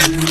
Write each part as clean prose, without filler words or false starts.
Sorry,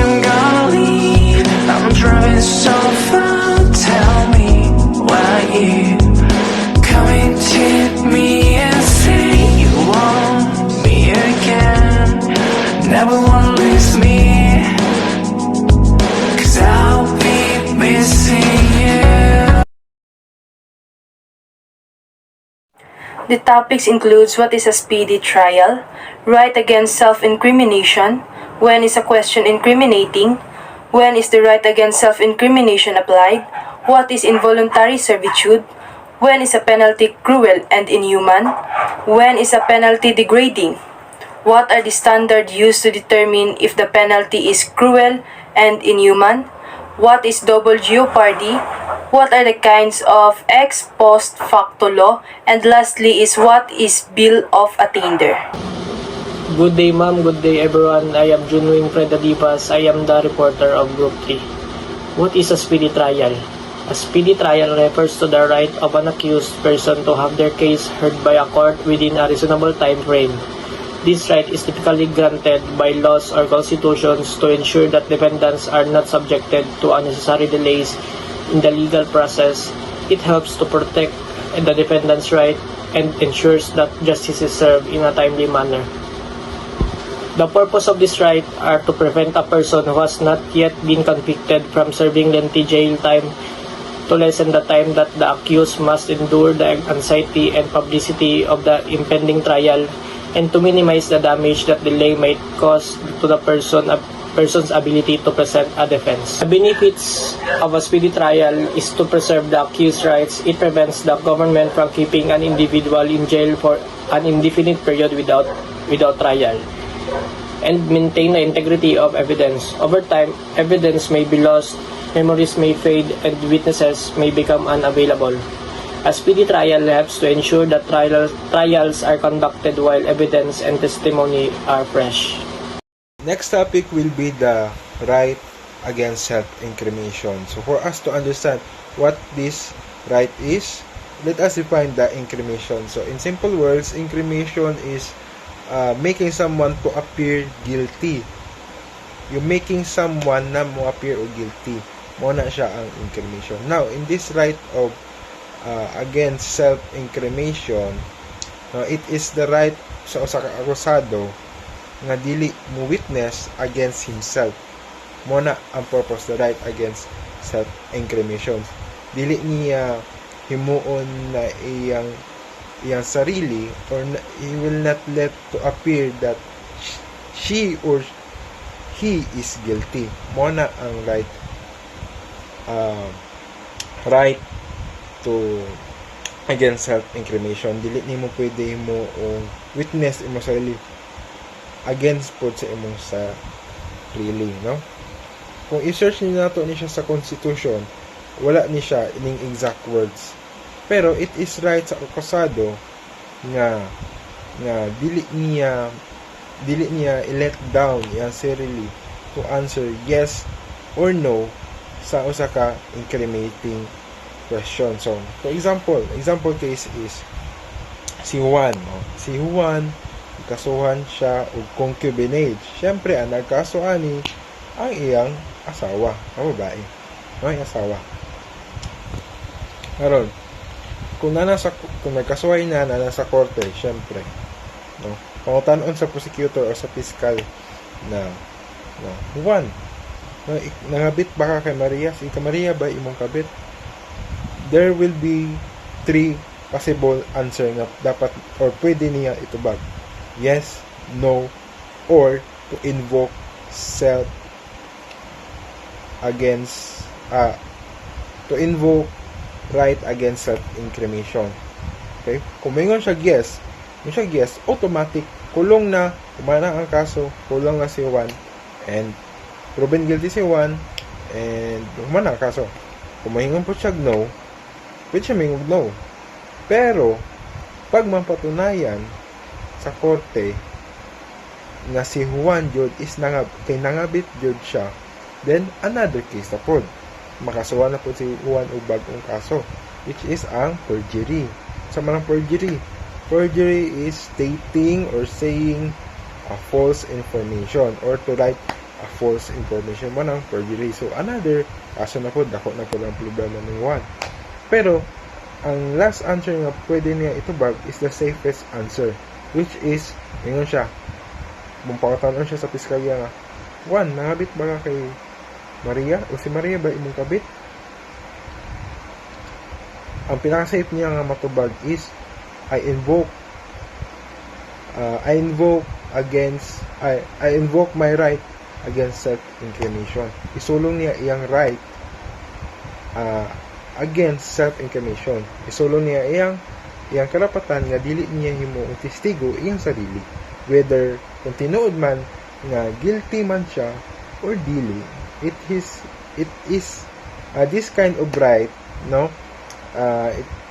I'm gonna leave. I'm driving so far. Tell me why you coming to me and say you want me again. Never wanna lose me, 'cause I'll be missing you. The topics includes what is a speedy trial, right against self-incrimination, when is a question incriminating, when is the right against self-incrimination applied, what is involuntary servitude, when is a penalty cruel and inhuman, when is a penalty degrading, what are the standards used to determine if the penalty is cruel and inhuman, what is double jeopardy, what are the kinds of ex post facto law, and lastly is what is bill of attainder. Good day ma'am, good day everyone. I am Junwing Freda Divas. I am the reporter of Group 3. What is a speedy trial? A speedy trial refers to the right of an accused person to have their case heard by a court within a reasonable time frame. This right is typically granted by laws or constitutions to ensure that defendants are not subjected to unnecessary delays in the legal process. It helps to protect the defendant's right and ensures that justice is served in a timely manner. The purpose of this right are to prevent a person who has not yet been convicted from serving lengthy jail time, to lessen the time that the accused must endure the anxiety and publicity of the impending trial, and to minimize the damage that delay might cause to the person's ability to present a defense. The benefits of a speedy trial is to preserve the accused's rights. It prevents the government from keeping an individual in jail for an indefinite period without trial, and maintain the integrity of evidence. Over time, evidence may be lost, memories may fade, and witnesses may become unavailable. A speedy trial helps to ensure that trials are conducted while evidence and testimony are fresh. Next topic will be the right against self-incrimination. So for us to understand what this right is, let us define the incrimination. So in simple words, incrimination is making someone to appear guilty. Yung making someone na mo appear o guilty. Mo na siya ang incrimination. Now, in this right of against self-incrimination, it is the right sa usa ka akusado nga dili mo witness against himself. Mo na ang purpose, the right against self-incrimination. Dili niya himuon na iyang sarili, or he will not let to appear that she or he is guilty. Mo na ang right to against self-incrimination. Dili nimo pwede mo witness imo sarili against po sa imong sarili, no? Kung i-search niyo nato ni siya sa constitution, wala ni siya ining exact words. Pero it is right sa akusado nga dili niya i-let down iyang sarili to answer yes or no sa usa ka incriminating question. So, for example case is si Juan, no? Si Juan kasuhan siya og concubinage. Syempre ang nagkaso ani ang iyang asawa, ang babae, no? Ang asawa. Karon, kung nagkasuhay na nasa korte, syempre, no, pangutanon sa prosecutor o sa fiscal na Juan, no, nangabit ba ka kay Maria? Si Maria ba imong kabit? There will be 3 possible answer na dapat or pwede niya itubag: yes, no, or to invoke right against self-incrimination. Okay? Kung mayroon siya yes, automatic, kulong na, kumana ang kaso, kulong na si Juan, and proven guilty si Juan, and kumana ang kaso. Kung mahingon po siya no, pwede siya mayroon no. Pero, pag mapatunayan sa korte na si Juan jud is nangabit jud siya, then another case na po. Makasuhan na po si Juan og bagong kaso. which is ang perjury. Sa manang perjury. Perjury is stating or saying a false information or to write a false information man ang perjury. So another kaso na po, dako na po ang problema ng one. Pero ang last answer nga pwede niya itubag is the safest answer, which is ingon siya bumpawatanon siya sa piskalya nga, Juan, nangabit ba ka kay Maria? O si Maria ba imong kabit? Ang pinaka-safe niya nga matubag is I invoke my right against self-incrimination. Isulong niya iyang right against self-incrimination. Isulong niya iyang karapatan nga dili niya himuong testigo iyang sarili, whether kung tinuod man nga guilty man siya or dili. It is this kind of right, no?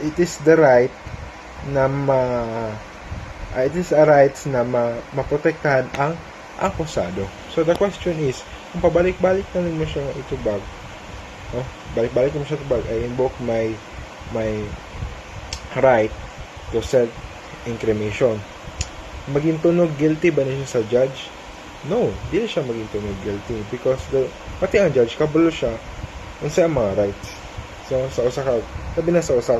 It is the right na it is a right na maprotektahan ang akusado. So the question is, kung pabalik-balik na mo siya itubag, no? Balik-balik mo siya itubag, I invoke my right to self-incrimination. Maging tunog guilty ba niya sa judge? No, hindi siya maging tunog guilty because pati ang judge kabalo siya unsa ang mga rights. So sa usa ka sabi na sa usa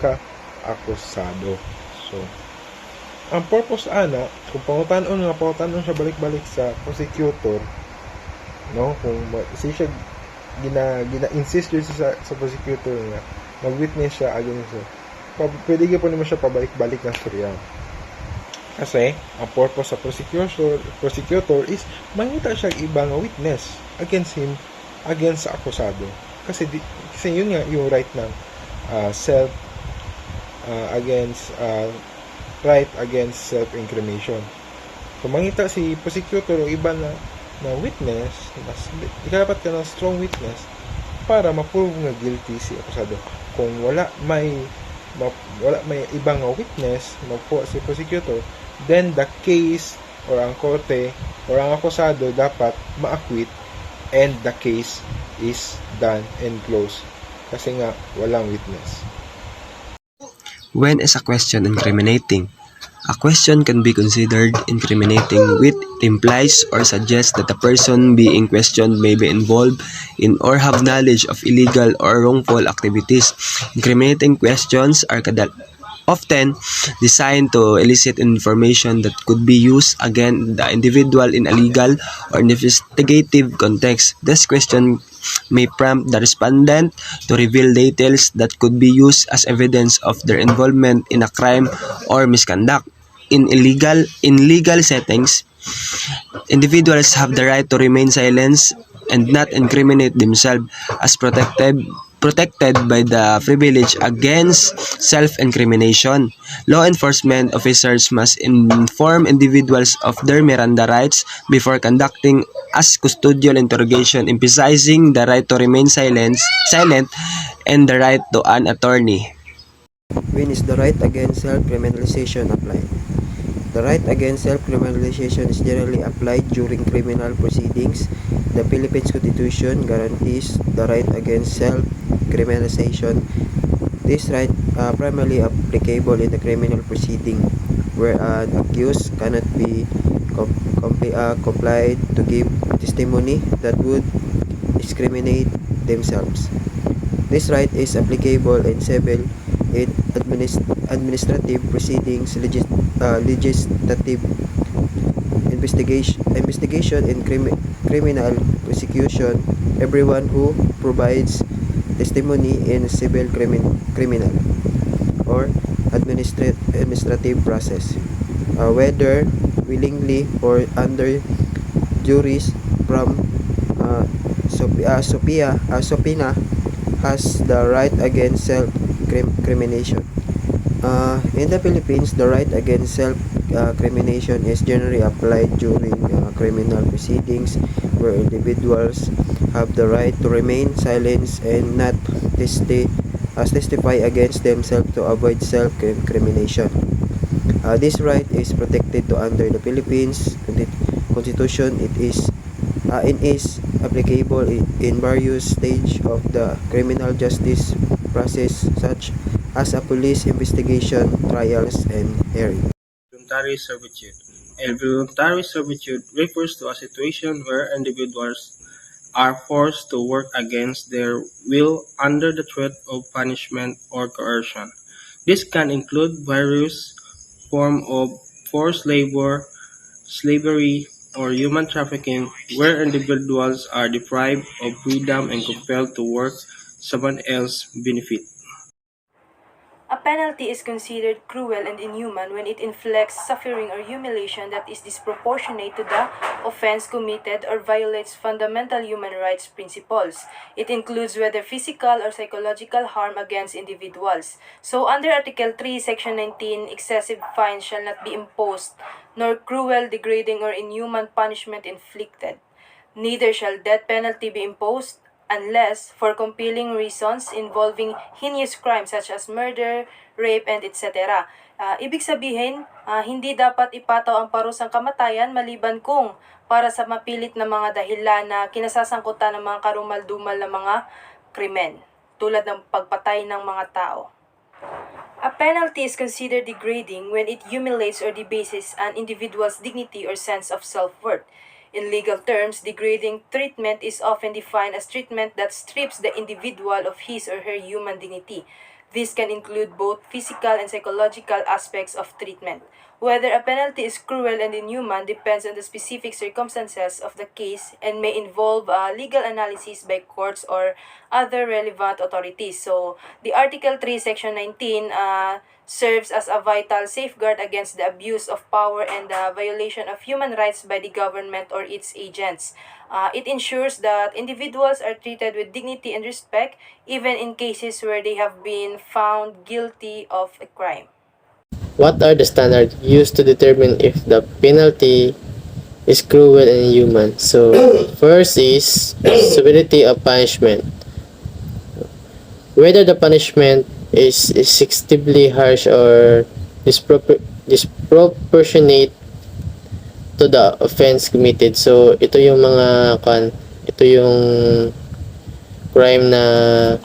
ka akusado. So ang purpose ana kung pangutanon siya balik-balik sa prosecutor, no, kung siya gina-insist sa prosecutor nga mag-witness siya against siya, pwede po naman siya pabalik-balik ng storya. Kasi ang purpose sa prosecutor is mangita siya ibang witness against him, against sa akusado. Kasi yun nga yung right ng right against self-incrimination. So mangita si prosecutor o iba na witness, mas dapat ka ng strong witness para ma-prove nga guilty si akusado. Kung wala may ibang witness magpo si prosecutor, then the case or ang korte or ang akusado dapat ma-acquit and the case is done and closed kasi nga walang witness. When is a question incriminating? A question can be considered incriminating when it implies or suggests that the person being questioned may be involved in or have knowledge of illegal or wrongful activities. Incriminating questions are often designed to elicit information that could be used against the individual in a legal or investigative context. This question may prompt the respondent to reveal details that could be used as evidence of their involvement in a crime or misconduct. In legal settings, individuals have the right to remain silent and not incriminate themselves as protected by the privilege against self-incrimination. Law enforcement officers must inform individuals of their Miranda rights before conducting as custodial interrogation, emphasizing the right to remain silent and the right to an attorney. When is the right against self-criminalization applied? The right against self-criminalization is generally applied during criminal proceedings. The Philippines Constitution guarantees the right against self-criminalization. This right primarily applicable in the criminal proceeding, where an accused cannot be complied to give testimony that would discriminate themselves. This right is applicable in civil, in administrative proceedings, legislative investigation in criminal prosecution. Everyone who provides testimony in civil criminal or administrative process, whether willingly or under duress from subpoena, has the right against self-crimination. In the Philippines, the right against self-crimination is generally applied during criminal proceedings, where individuals have the right to remain silent and not testify against themselves to avoid self-crimination. This right is protected under the Philippines Constitution. It is applicable in various stages of the criminal justice process such as a police investigation, trials, and hearing. Voluntary servitude. A voluntary servitude refers to a situation where individuals are forced to work against their will under the threat of punishment or coercion. This can include various forms of forced labor, slavery, or human trafficking, where individuals are deprived of freedom and compelled to work someone else's benefit. A penalty is considered cruel and inhuman when it inflicts suffering or humiliation that is disproportionate to the offense committed or violates fundamental human rights principles. It includes whether physical or psychological harm against individuals. So under Article 3, Section 19, excessive fines shall not be imposed, nor cruel, degrading, or inhuman punishment inflicted. Neither shall death penalty be imposed unless for compelling reasons involving heinous crimes such as murder, rape, and etc. Ibig sabihin, hindi dapat ipataw ang parusang kamatayan maliban kung para sa mapilit na mga dahilan na kinasasangkutan ng mga karumal-dumal na mga krimen, tulad ng pagpatay ng mga tao. A penalty is considered degrading when it humiliates or debases an individual's dignity or sense of self-worth. In legal terms, degrading treatment is often defined as treatment that strips the individual of his or her human dignity. This can include both physical and psychological aspects of treatment. Whether a penalty is cruel and inhuman depends on the specific circumstances of the case and may involve legal analysis by courts or other relevant authorities. So, the Article 3, Section 19 serves as a vital safeguard against the abuse of power and the violation of human rights by the government or its agents. It ensures that individuals are treated with dignity and respect even in cases where they have been found guilty of a crime. What are the standards used to determine if the penalty is cruel and inhuman? So, first is severity of punishment. Whether the punishment is excessively harsh or disproportionate to the offense committed. So, ito yung ito yung crime na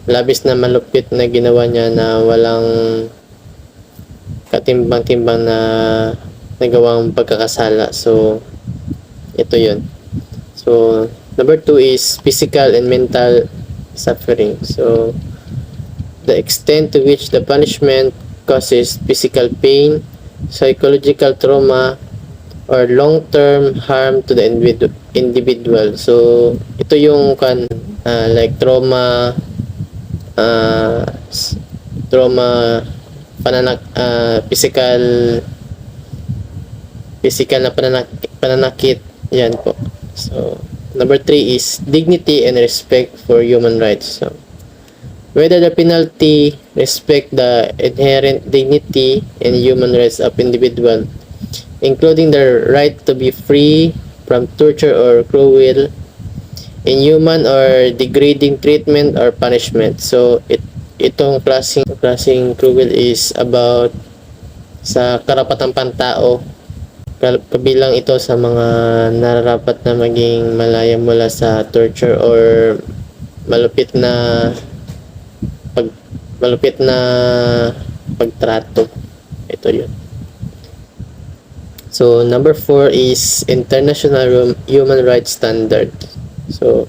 labis na malupit na ginawa niya na walang katimbang-timbang na nagawang pagkakasala. So, ito yun. So, number 2 is physical and mental suffering. So, the extent to which the punishment causes physical pain, psychological trauma, or long-term harm to the individual. So, ito yung like trauma, physical na pananakit. Yan po. So, number 3 is dignity and respect for human rights. So, whether the penalty respect the inherent dignity and human rights of individual, including their right to be free from torture or cruel, inhuman or degrading treatment or punishment. So, itong klaseng cruel is about sa karapatang pantao. Kabilang ito sa mga nararapat na maging malaya mula sa torture or malupit na pagtrato. Ito yun. So, number 4 is international human rights standard. So,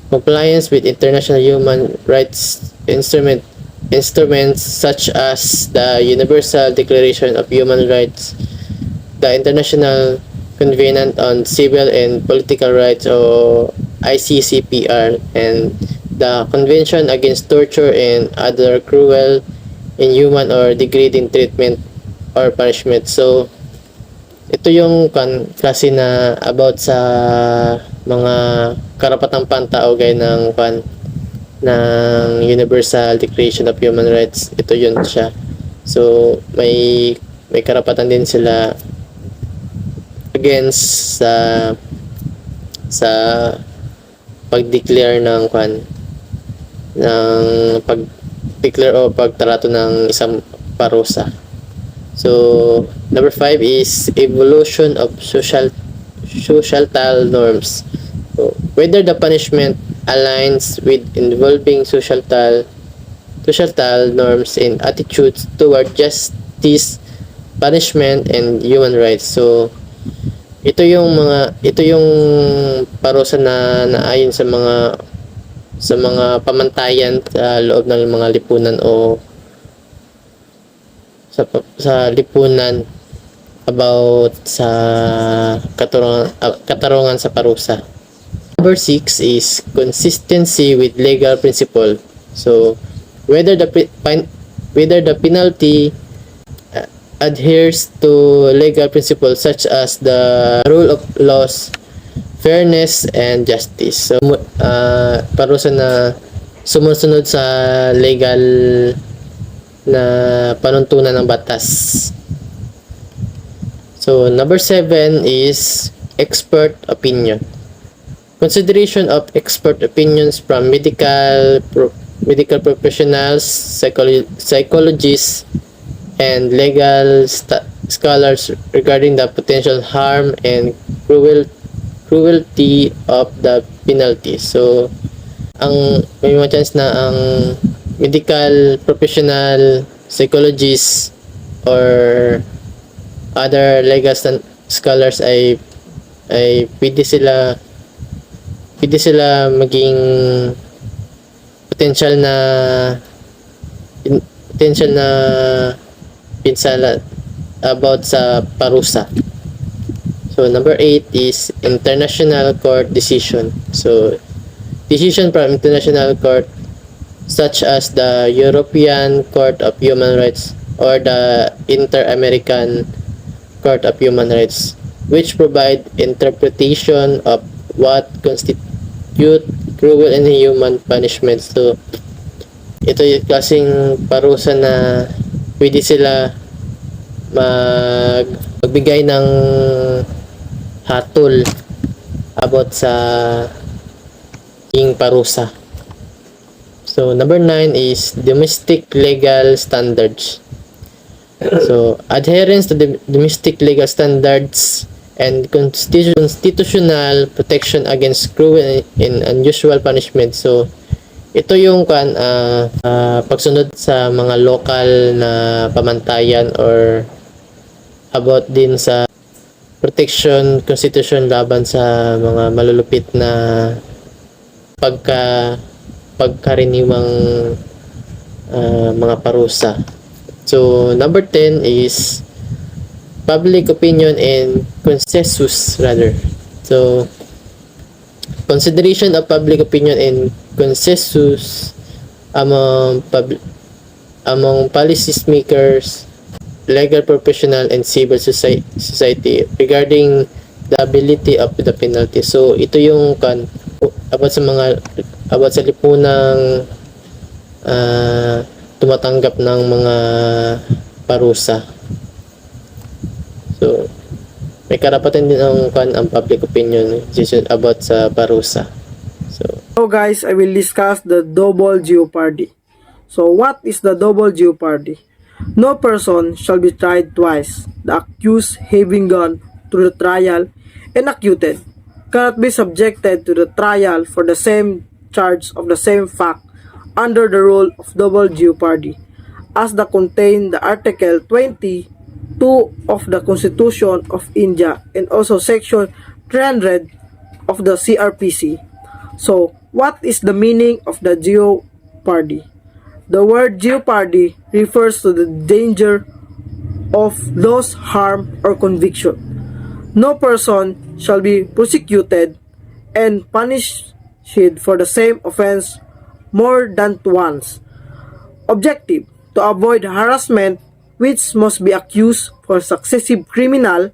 compliance with international human rights instruments such as the Universal Declaration of Human Rights, the International Covenant on Civil and Political Rights or ICCPR, and the Convention Against Torture and Other Cruel, Inhuman or Degrading Treatment or Punishment. So, ito yung klase na about sa mga karapatang pantao gaya ng Universal Declaration of Human Rights. Ito yun siya. So, may karapatan din sila against sa pag-declare ng pag-declare o pagtrato ng isang parusa. So, number 5 is evolution of societal norms. So, whether the punishment aligns with involving societal norms and attitudes toward justice, punishment, and human rights. So, ito yung parusa na naayon sa mga pamantayan sa loob ng mga lipunan o sa lipunan about sa katarungan sa parusa. Number 6 is consistency with legal principle. So, whether the penalty adheres to legal principles such as the rule of laws, fairness, and justice. So, parusa na sumusunod sa legal na panuntunan ng batas. So, number 7 is expert opinion. Consideration of expert opinions from medical professionals, psychologists, and legal scholars regarding the potential harm and cruelty of the penalty. So, may mga chance na ang medical professional, psychologists, or other legal scholars ay pwede sila maging potential na pinsala about sa parusa. So, number 8 is international court decision. So, decision from international court such as the European Court of Human Rights or the Inter-American Court of Human Rights, which provide interpretation of what constitute cruel and inhuman punishment. So, ito yung klaseng parusa na pwede sila magbigay ng hatol about sa parusa. So, number 9 is domestic legal standards. So, adherence to the domestic legal standards and constitutional protection against cruel and unusual punishment. So, ito yung pagsunod sa mga local na pamantayan or about din sa protection, constitution laban sa mga malulupit na pagkaraniwang mga parusa. So, number 10 is public opinion and consensus rather. So, consideration of public opinion and consensus among policy makers, legal professional, and civil society regarding the ability of the penalty. So, ito yung about sa lipunang tumatanggap ng mga parusa. So, may karapatan din ang public opinion decision about sa parusa. So guys, I will discuss the double jeopardy. So what is the double jeopardy? No person shall be tried twice. The accused having gone through the trial and acquitted cannot be subjected to the trial for the same charge of the same fact under the rule of double jeopardy as the contained the Article 22 of the Constitution of India and also Section 300 of the CRPC. So, what is the meaning of the jeopardy? The word jeopardy refers to the danger of loss, harm, or conviction. No person shall be prosecuted and punished for the same offense more than once. Objective: to avoid harassment which must be accused for successive criminal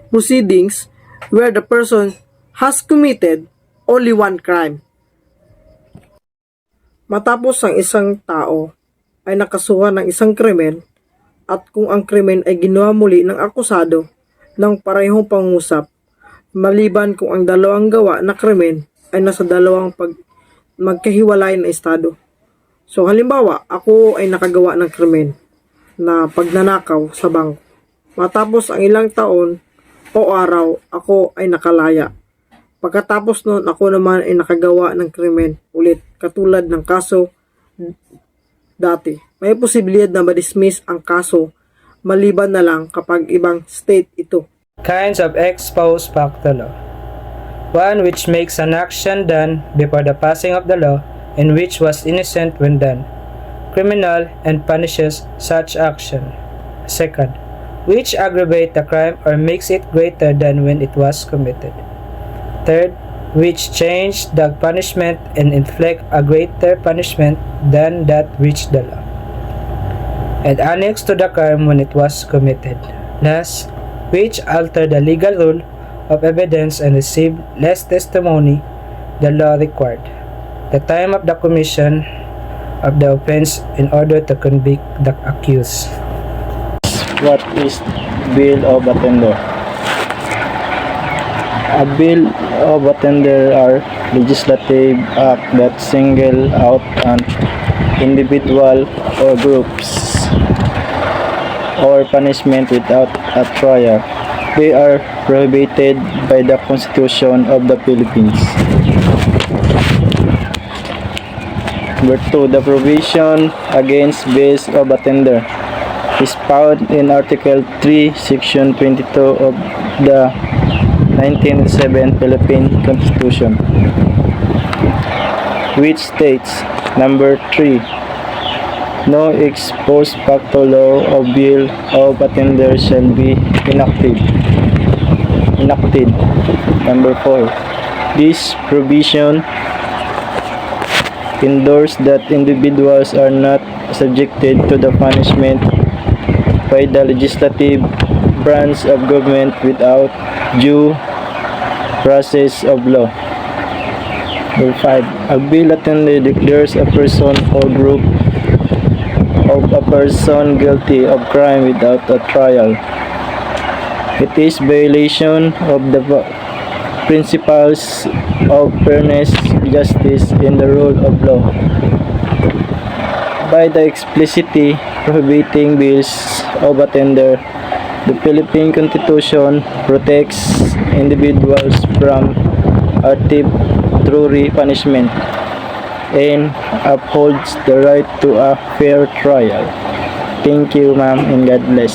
proceedings where the person has committed only one crime. Matapos ang isang tao ay nakasuhan ng isang krimen at kung ang krimen ay ginawa muli ng akusado ng parehong pangusap, maliban kung ang dalawang gawa na krimen ay nasa dalawang magkahiwalay na estado. So halimbawa, ako ay nakagawa ng krimen na pagnanakaw sa bangko. Matapos ang ilang taon o araw, ako ay nakalaya. Pagkatapos nun, ako naman ay nakagawa ng krimen ulit, katulad ng kaso dati. May posibilidad na ma-dismiss ang kaso, maliban na lang kapag ibang state ito. Kinds of ex post facto law. One which makes an action done before the passing of the law and which was innocent when done. Criminal and punishes such action. Second, which aggravate the crime or makes it greater than when it was committed. Third, which change the punishment and inflict a greater punishment than that which the law, and annexed to the crime when it was committed. Last, which alter the legal rule of evidence and receive less testimony than law required, the time of the commission of the offense in order to convict the accused. What is bill of attainder? A bill of attainder are legislative act that single out an individual or groups or punishment without a trial. They are prohibited by the Constitution of the Philippines. Number 2. The provision against bills of attainder is found in Article 3, Section 22 of the 1987 Philippine Constitution, which states, number 3, no ex post facto law or bill of attainder shall be enacted. Number 4, this provision endorses that individuals are not subjected to the punishment by the legislative branch of government without due process of law. Number 5. A bill attainder declares a person or group of a person guilty of crime without a trial. It is violation of the principles of fairness, justice, and the rule of law. By the explicitly prohibiting bills of attainder, the Philippine Constitution protects individuals from arbitrary punishment and upholds the right to a fair trial. Thank you, ma'am, and God bless.